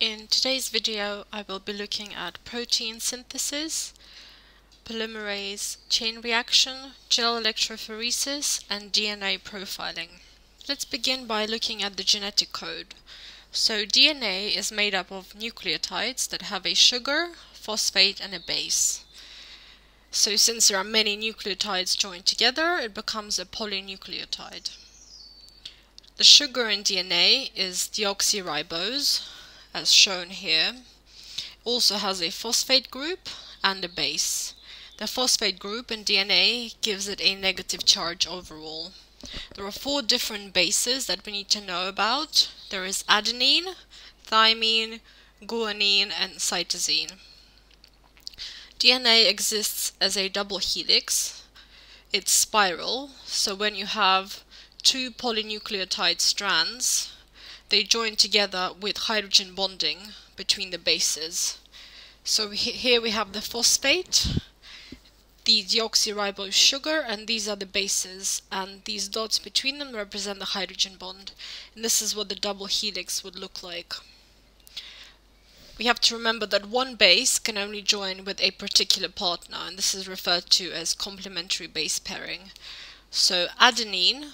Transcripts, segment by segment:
In today's video, I will be looking at protein synthesis, polymerase chain reaction, gel electrophoresis, and DNA profiling. Let's begin by looking at the genetic code. So DNA is made up of nucleotides that have a sugar, phosphate, and a base. So since there are many nucleotides joined together, it becomes a polynucleotide. The sugar in DNA is deoxyribose, as shown here. It also has a phosphate group and a base. The phosphate group in DNA gives it a negative charge overall. There are 4 different bases that we need to know about. There is adenine, thymine, guanine, and cytosine. DNA exists as a double helix. It's spiral, so when you have 2 polynucleotide strands, they join together with hydrogen bonding between the bases. So here we have the phosphate, the deoxyribose sugar, and these are the bases, and these dots between them represent the hydrogen bond. And this is what the double helix would look like. We have to remember that one base can only join with a particular partner, and this is referred to as complementary base pairing. So adenine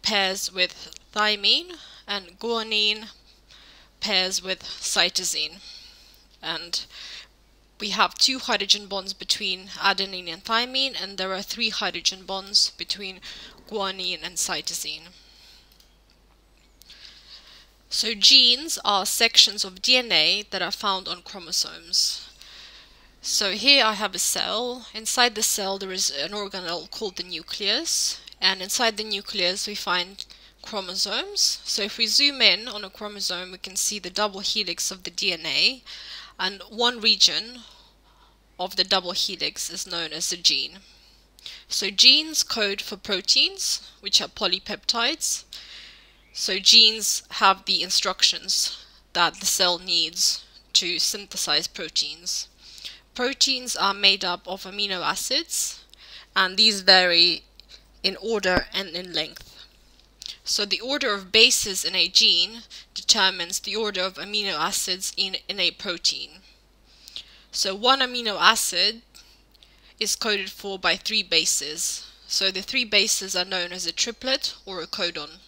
pairs with thymine, and guanine pairs with cytosine. And we have 2 hydrogen bonds between adenine and thymine, and there are 3 hydrogen bonds between guanine and cytosine. So genes are sections of DNA that are found on chromosomes. So here I have a cell. Inside the cell there is an organelle called the nucleus, and inside the nucleus we find chromosomes. So if we zoom in on a chromosome, we can see the double helix of the DNA, and one region of the double helix is known as the gene. So genes code for proteins, which are polypeptides. So genes have the instructions that the cell needs to synthesize proteins. Proteins are made up of amino acids, and these vary in order and in length. So the order of bases in a gene determines the order of amino acids in a protein. So one amino acid is coded for by 3 bases. So the 3 bases are known as a triplet or a codon.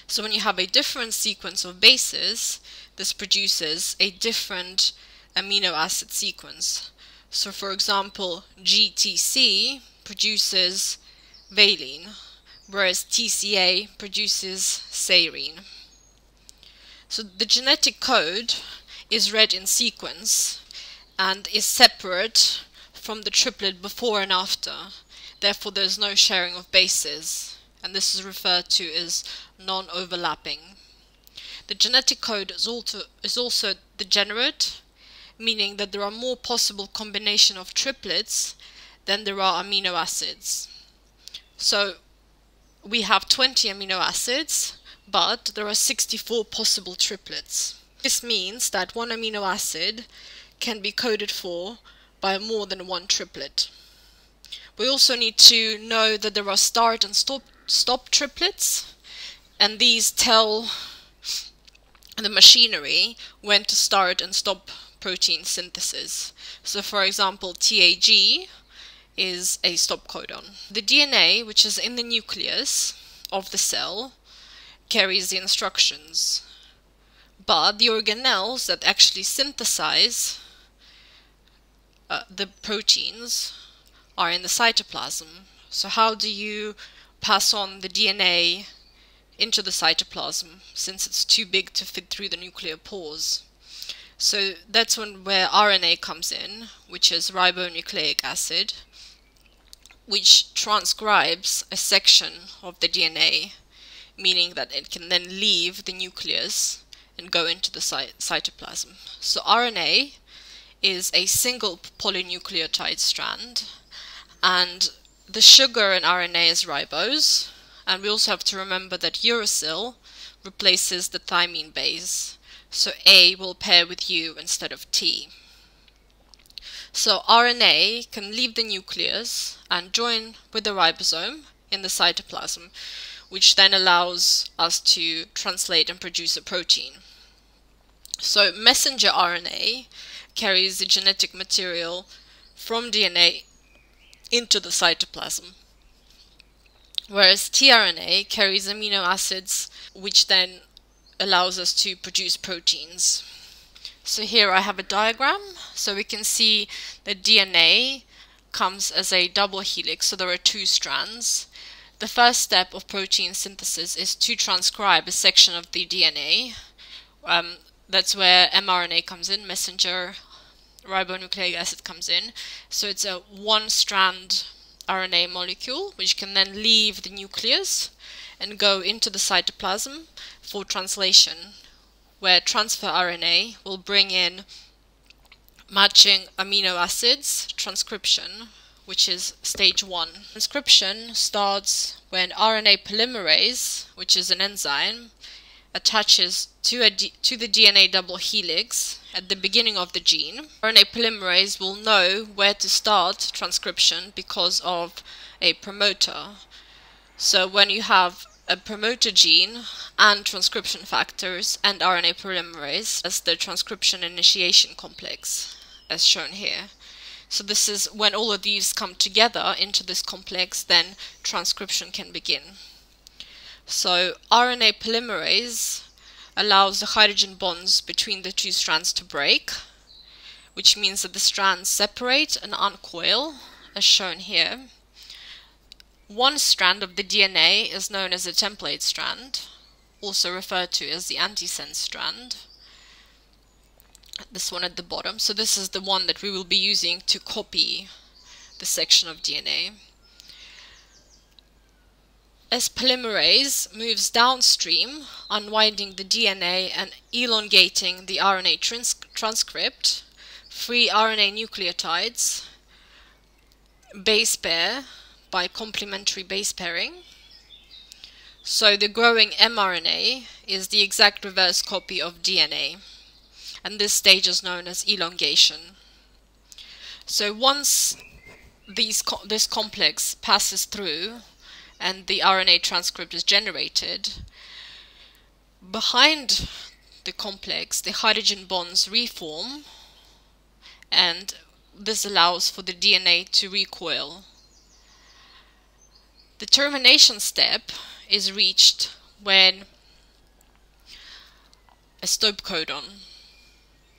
So when you have a different sequence of bases, this produces a different amino acid sequence. So for example, GTC produces valine, whereas TCA produces serine. So the genetic code is read in sequence and is separate from the triplet before and after. Therefore there's no sharing of bases, and this is referred to as non-overlapping. The genetic code is also degenerate, meaning that there are more possible combination of triplets than there are amino acids. So we have 20 amino acids, but there are 64 possible triplets. This means that one amino acid can be coded for by more than one triplet. We also need to know that there are start and stop triplets, and these tell the machinery when to start and stop protein synthesis. So for example, TAG is a stop codon. The DNA, which is in the nucleus of the cell, carries the instructions, but the organelles that actually synthesize the proteins are in the cytoplasm. So how do you pass on the DNA into the cytoplasm, since it's too big to fit through the nuclear pores? So that's where RNA comes in, which is ribonucleic acid, which transcribes a section of the DNA, meaning that it can then leave the nucleus and go into the cytoplasm. So RNA is a single polynucleotide strand, and the sugar in RNA is ribose, and we also have to remember that uracil replaces the thymine base, so A will pair with U instead of T. So RNA can leave the nucleus and join with the ribosome in the cytoplasm, which then allows us to translate and produce a protein. So messenger RNA carries the genetic material from DNA into the cytoplasm, whereas tRNA carries amino acids, which then allows us to produce proteins. So here I have a diagram, so we can see that DNA comes as a double helix, so there are two strands. The first step of protein synthesis is to transcribe a section of the DNA. That's where mRNA comes in, messenger ribonucleic acid comes in. So it's a one-strand RNA molecule, which can then leave the nucleus and go into the cytoplasm for translation, where transfer RNA will bring in matching amino acids, transcription, which is stage 1. Transcription starts when RNA polymerase, which is an enzyme, attaches to the DNA double helix at the beginning of the gene. RNA polymerase will know where to start transcription because of a promoter. So when you have a promoter gene and transcription factors and RNA polymerase as the transcription initiation complex, as shown here. So this is when all of these come together into this complex, then transcription can begin. So RNA polymerase allows the hydrogen bonds between the two strands to break, which means that the strands separate and uncoil, as shown here. One strand of the DNA is known as a template strand, also referred to as the antisense strand. This one at the bottom. So this is the one that we will be using to copy the section of DNA. As polymerase moves downstream, unwinding the DNA and elongating the RNA transcript, free RNA nucleotides base pair by complementary base pairing. So the growing mRNA is the exact reverse copy of DNA, and this stage is known as elongation. So once this complex passes through and the RNA transcript is generated, behind the complex the hydrogen bonds reform, and this allows for the DNA to recoil. The termination step is reached when a stop codon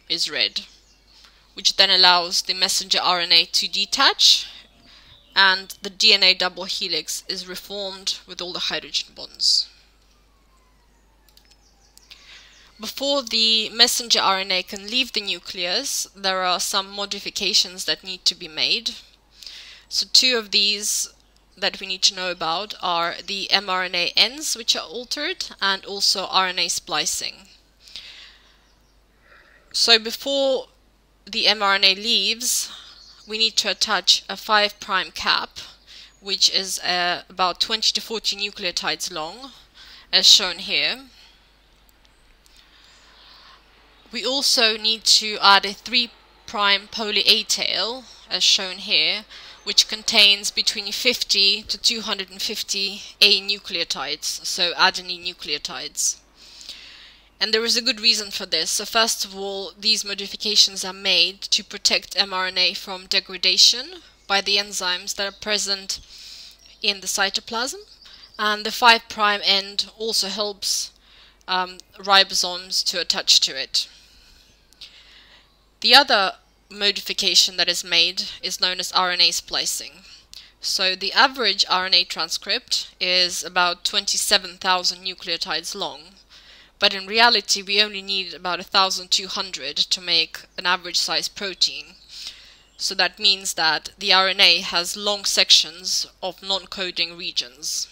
is read, which then allows the messenger RNA to detach, and the DNA double helix is reformed with all the hydrogen bonds. Before the messenger RNA can leave the nucleus, there are some modifications that need to be made. So two of these that we need to know about are the mRNA ends, which are altered, and also RNA splicing. So before the mRNA leaves, we need to attach a 5' cap, which is about 20 to 40 nucleotides long, as shown here. We also need to add a 3' poly A tail, as shown here, which contains between 50 to 250 A nucleotides, so adenine nucleotides. And there is a good reason for this. So first of all, these modifications are made to protect mRNA from degradation by the enzymes that are present in the cytoplasm. And the 5' end also helps ribosomes to attach to it. The other modification that is made is known as RNA splicing. So the average RNA transcript is about 27,000 nucleotides long. But in reality, we only need about 1,200 to make an average size protein. So that means that the RNA has long sections of non-coding regions.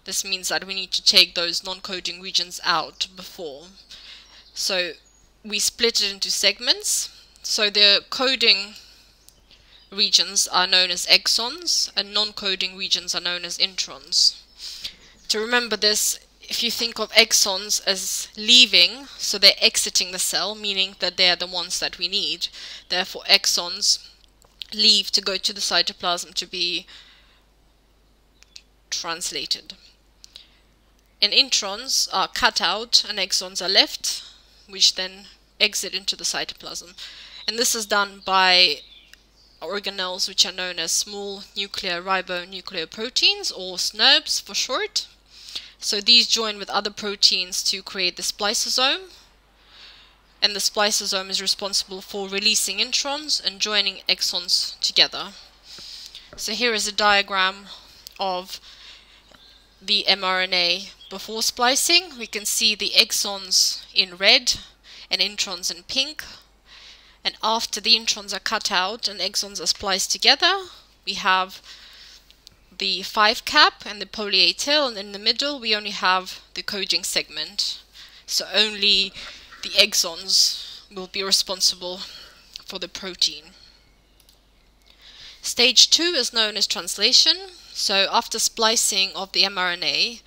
This means that we need to take those non-coding regions out before. So we split it into segments. So the coding regions are known as exons, and non-coding regions are known as introns. To remember this, if you think of exons as leaving, so they're exiting the cell, meaning that they're the ones that we need. Therefore, exons leave to go to the cytoplasm to be translated. and introns are cut out and exons are left, which then exit into the cytoplasm. And this is done by organelles which are known as small nuclear ribonucleoproteins, or SNRPs for short. So these join with other proteins to create the spliceosome, and the spliceosome is responsible for releasing introns and joining exons together. So here is a diagram of the mRNA before splicing. We can see the exons in red and introns in pink. And after the introns are cut out and exons are spliced together, we have the 5 cap and the poly A tail, and in the middle we only have the coding segment. So only the exons will be responsible for the protein. Stage 2 is known as translation. So after splicing of the mRNA,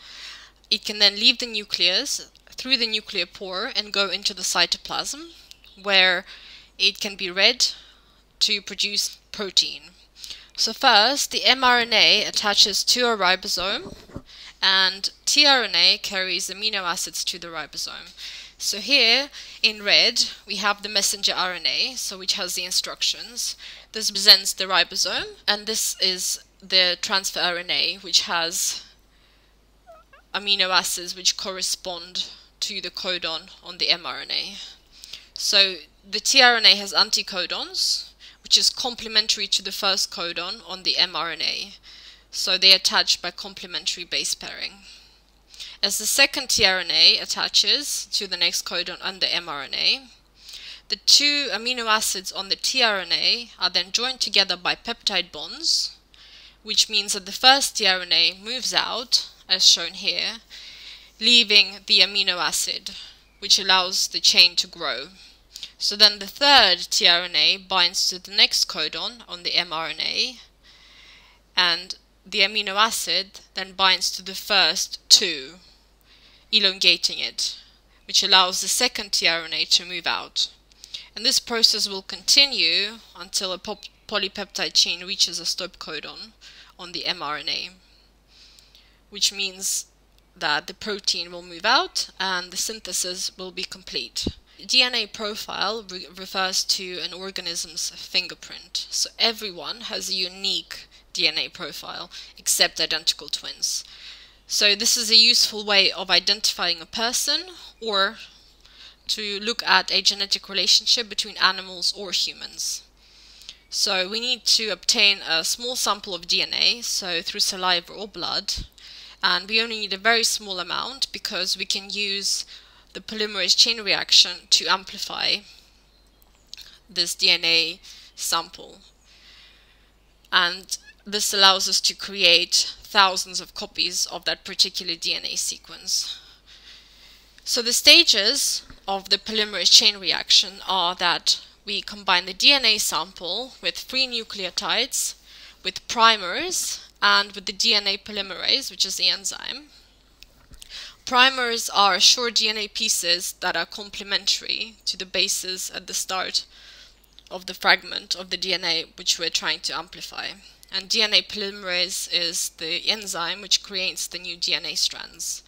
it can then leave the nucleus through the nuclear pore and go into the cytoplasm, where it can be read to produce protein. So first, the mRNA attaches to a ribosome, and tRNA carries amino acids to the ribosome. So here in red we have the messenger RNA, so which has the instructions. This represents the ribosome, and this is the transfer RNA, which has amino acids which correspond to the codon on the mRNA. So the tRNA has anticodons, which is complementary to the first codon on the mRNA. So they attach by complementary base pairing. As the second tRNA attaches to the next codon on the mRNA, the 2 amino acids on the tRNA are then joined together by peptide bonds, which means that the first tRNA moves out, as shown here, leaving the amino acid, which allows the chain to grow. So then the third tRNA binds to the next codon on the mRNA, and the amino acid then binds to the first 2, elongating it, which allows the second tRNA to move out. And this process will continue until a polypeptide chain reaches a stop codon on the mRNA, which means that the protein will move out and the synthesis will be complete. DNA profile refers to an organism's fingerprint. So everyone has a unique DNA profile except identical twins. So this is a useful way of identifying a person, or to look at a genetic relationship between animals or humans. So we need to obtain a small sample of DNA, so through saliva or blood, and we only need a very small amount because we can use the polymerase chain reaction to amplify this DNA sample. And this allows us to create thousands of copies of that particular DNA sequence. So the stages of the polymerase chain reaction are that we combine the DNA sample with free nucleotides, with primers, and with the DNA polymerase, which is the enzyme. Primers are short DNA pieces that are complementary to the bases at the start of the fragment of the DNA which we're trying to amplify. And DNA polymerase is the enzyme which creates the new DNA strands.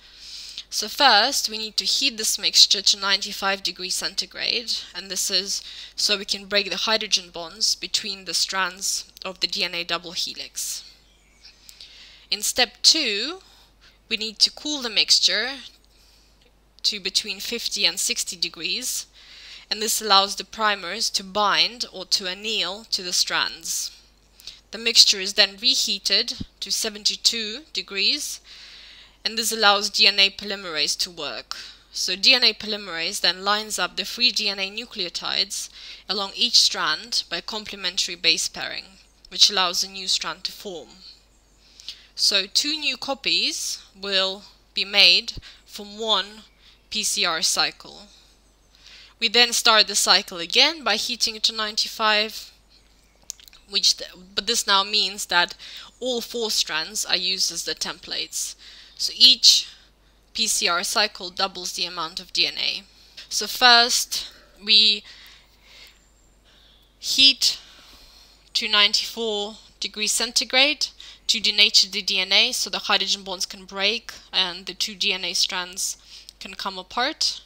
So first we need to heat this mixture to 95 degrees centigrade, and this is so we can break the hydrogen bonds between the strands of the DNA double helix. In step 2, we need to cool the mixture to between 50 and 60 degrees, and this allows the primers to bind or to anneal to the strands. The mixture is then reheated to 72 degrees, and this allows DNA polymerase to work. So DNA polymerase then lines up the free DNA nucleotides along each strand by complementary base pairing, which allows a new strand to form. So 2 new copies will be made from 1 PCR cycle. We then start the cycle again by heating it to 95, but this now means that all 4 strands are used as the templates. So each PCR cycle doubles the amount of DNA. So first we heat to 94 degrees centigrade to denature the DNA so the hydrogen bonds can break and the two DNA strands can come apart.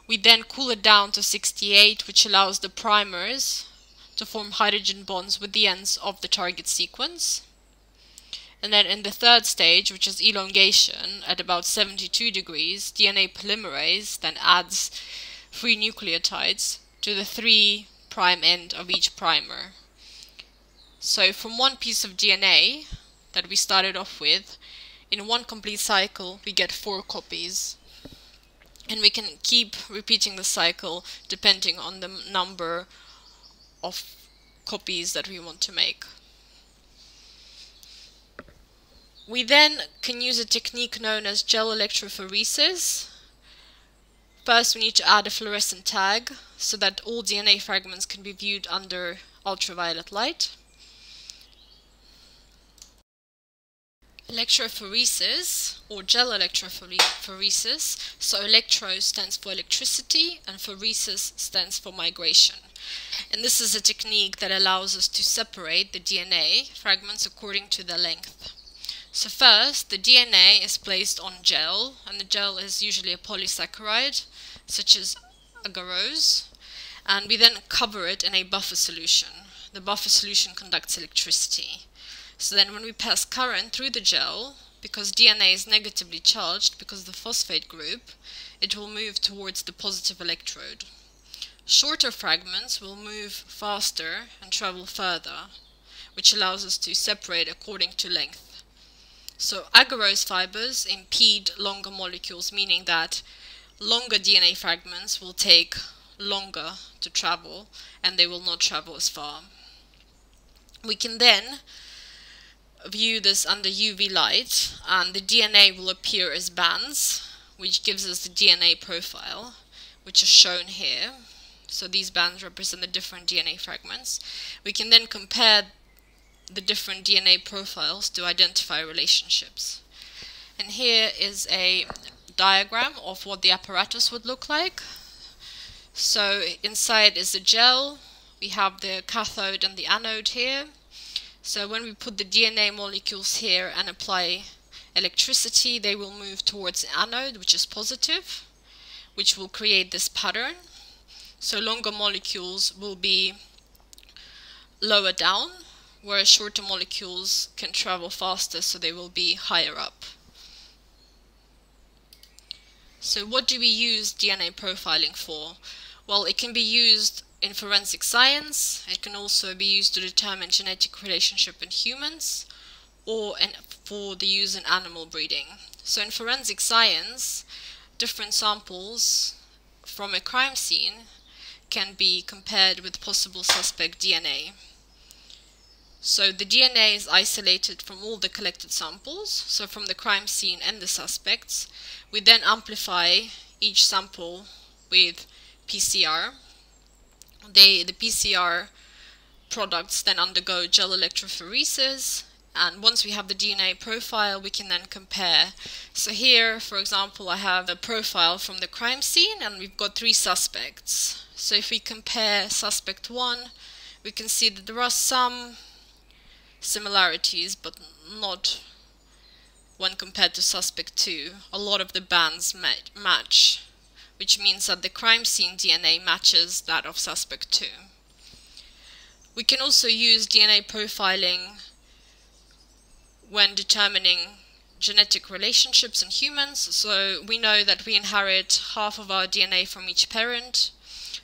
We then cool it down to 68, which allows the primers to form hydrogen bonds with the ends of the target sequence. And then in the third stage, which is elongation, at about 72 degrees, DNA polymerase then adds 3 nucleotides to the 3' end of each primer. So from one piece of DNA that we started off with, in one complete cycle we get 4 copies. And we can keep repeating the cycle depending on the number of copies that we want to make. We then can use a technique known as gel electrophoresis. First, we need to add a fluorescent tag so that all DNA fragments can be viewed under ultraviolet light. Electrophoresis, or gel electrophoresis, so electro stands for electricity and phoresis stands for migration. And this is a technique that allows us to separate the DNA fragments according to their length. So first, the DNA is placed on gel, and the gel is usually a polysaccharide, such as agarose, and we then cover it in a buffer solution. The buffer solution conducts electricity. So then when we pass current through the gel, because DNA is negatively charged because of the phosphate group, it will move towards the positive electrode. Shorter fragments will move faster and travel further, which allows us to separate according to length. So agarose fibers impede longer molecules, meaning that longer DNA fragments will take longer to travel and they will not travel as far. We can then view this under UV light, and the DNA will appear as bands, which gives us the DNA profile, which is shown here. So these bands represent the different DNA fragments. We can then compare the different DNA profiles to identify relationships. And here is a diagram of what the apparatus would look like. So inside is the gel, we have the cathode and the anode here. So when we put the DNA molecules here and apply electricity, they will move towards the anode, which is positive, which will create this pattern. So longer molecules will be lower down, whereas shorter molecules can travel faster, so they will be higher up. So what do we use DNA profiling for? Well, it can be used in forensic science. It can also be used to determine genetic relationship in humans, or for the use in animal breeding. So in forensic science, different samples from a crime scene can be compared with possible suspect DNA. So the DNA is isolated from all the collected samples, so from the crime scene and the suspects. We then amplify each sample with PCR. The PCR products then undergo gel electrophoresis, and once we have the DNA profile, we can then compare. So here, for example, I have a profile from the crime scene, and we've got 3 suspects. So if we compare suspect 1, we can see that there are some similarities, but not when compared to suspect 2. A lot of the bands match, which means that the crime scene DNA matches that of suspect 2. We can also use DNA profiling when determining genetic relationships in humans. So we know that we inherit half of our DNA from each parent.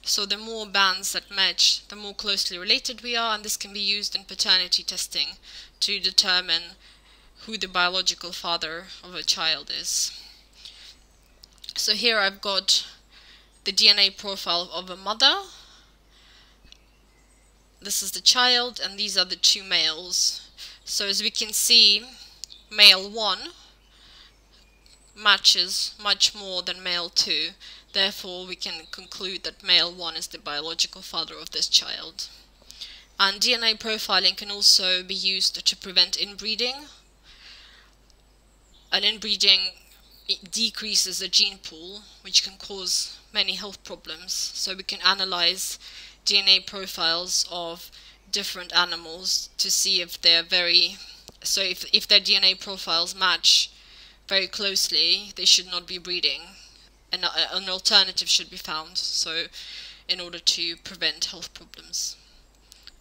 So the more bands that match, the more closely related we are, and this can be used in paternity testing to determine who the biological father of a child is. So here I've got the DNA profile of a mother. This is the child, and these are the 2 males. So as we can see, male 1 matches much more than male 2. Therefore, we can conclude that male 1 is the biological father of this child. And DNA profiling can also be used to prevent inbreeding. And inbreeding decreases the gene pool, which can cause many health problems. So we can analyze DNA profiles of different animals to see if they're very So if their DNA profiles match very closely, they should not be breeding. An alternative should be found, so in order to prevent health problems.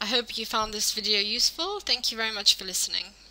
I hope you found this video useful. Thank you very much for listening.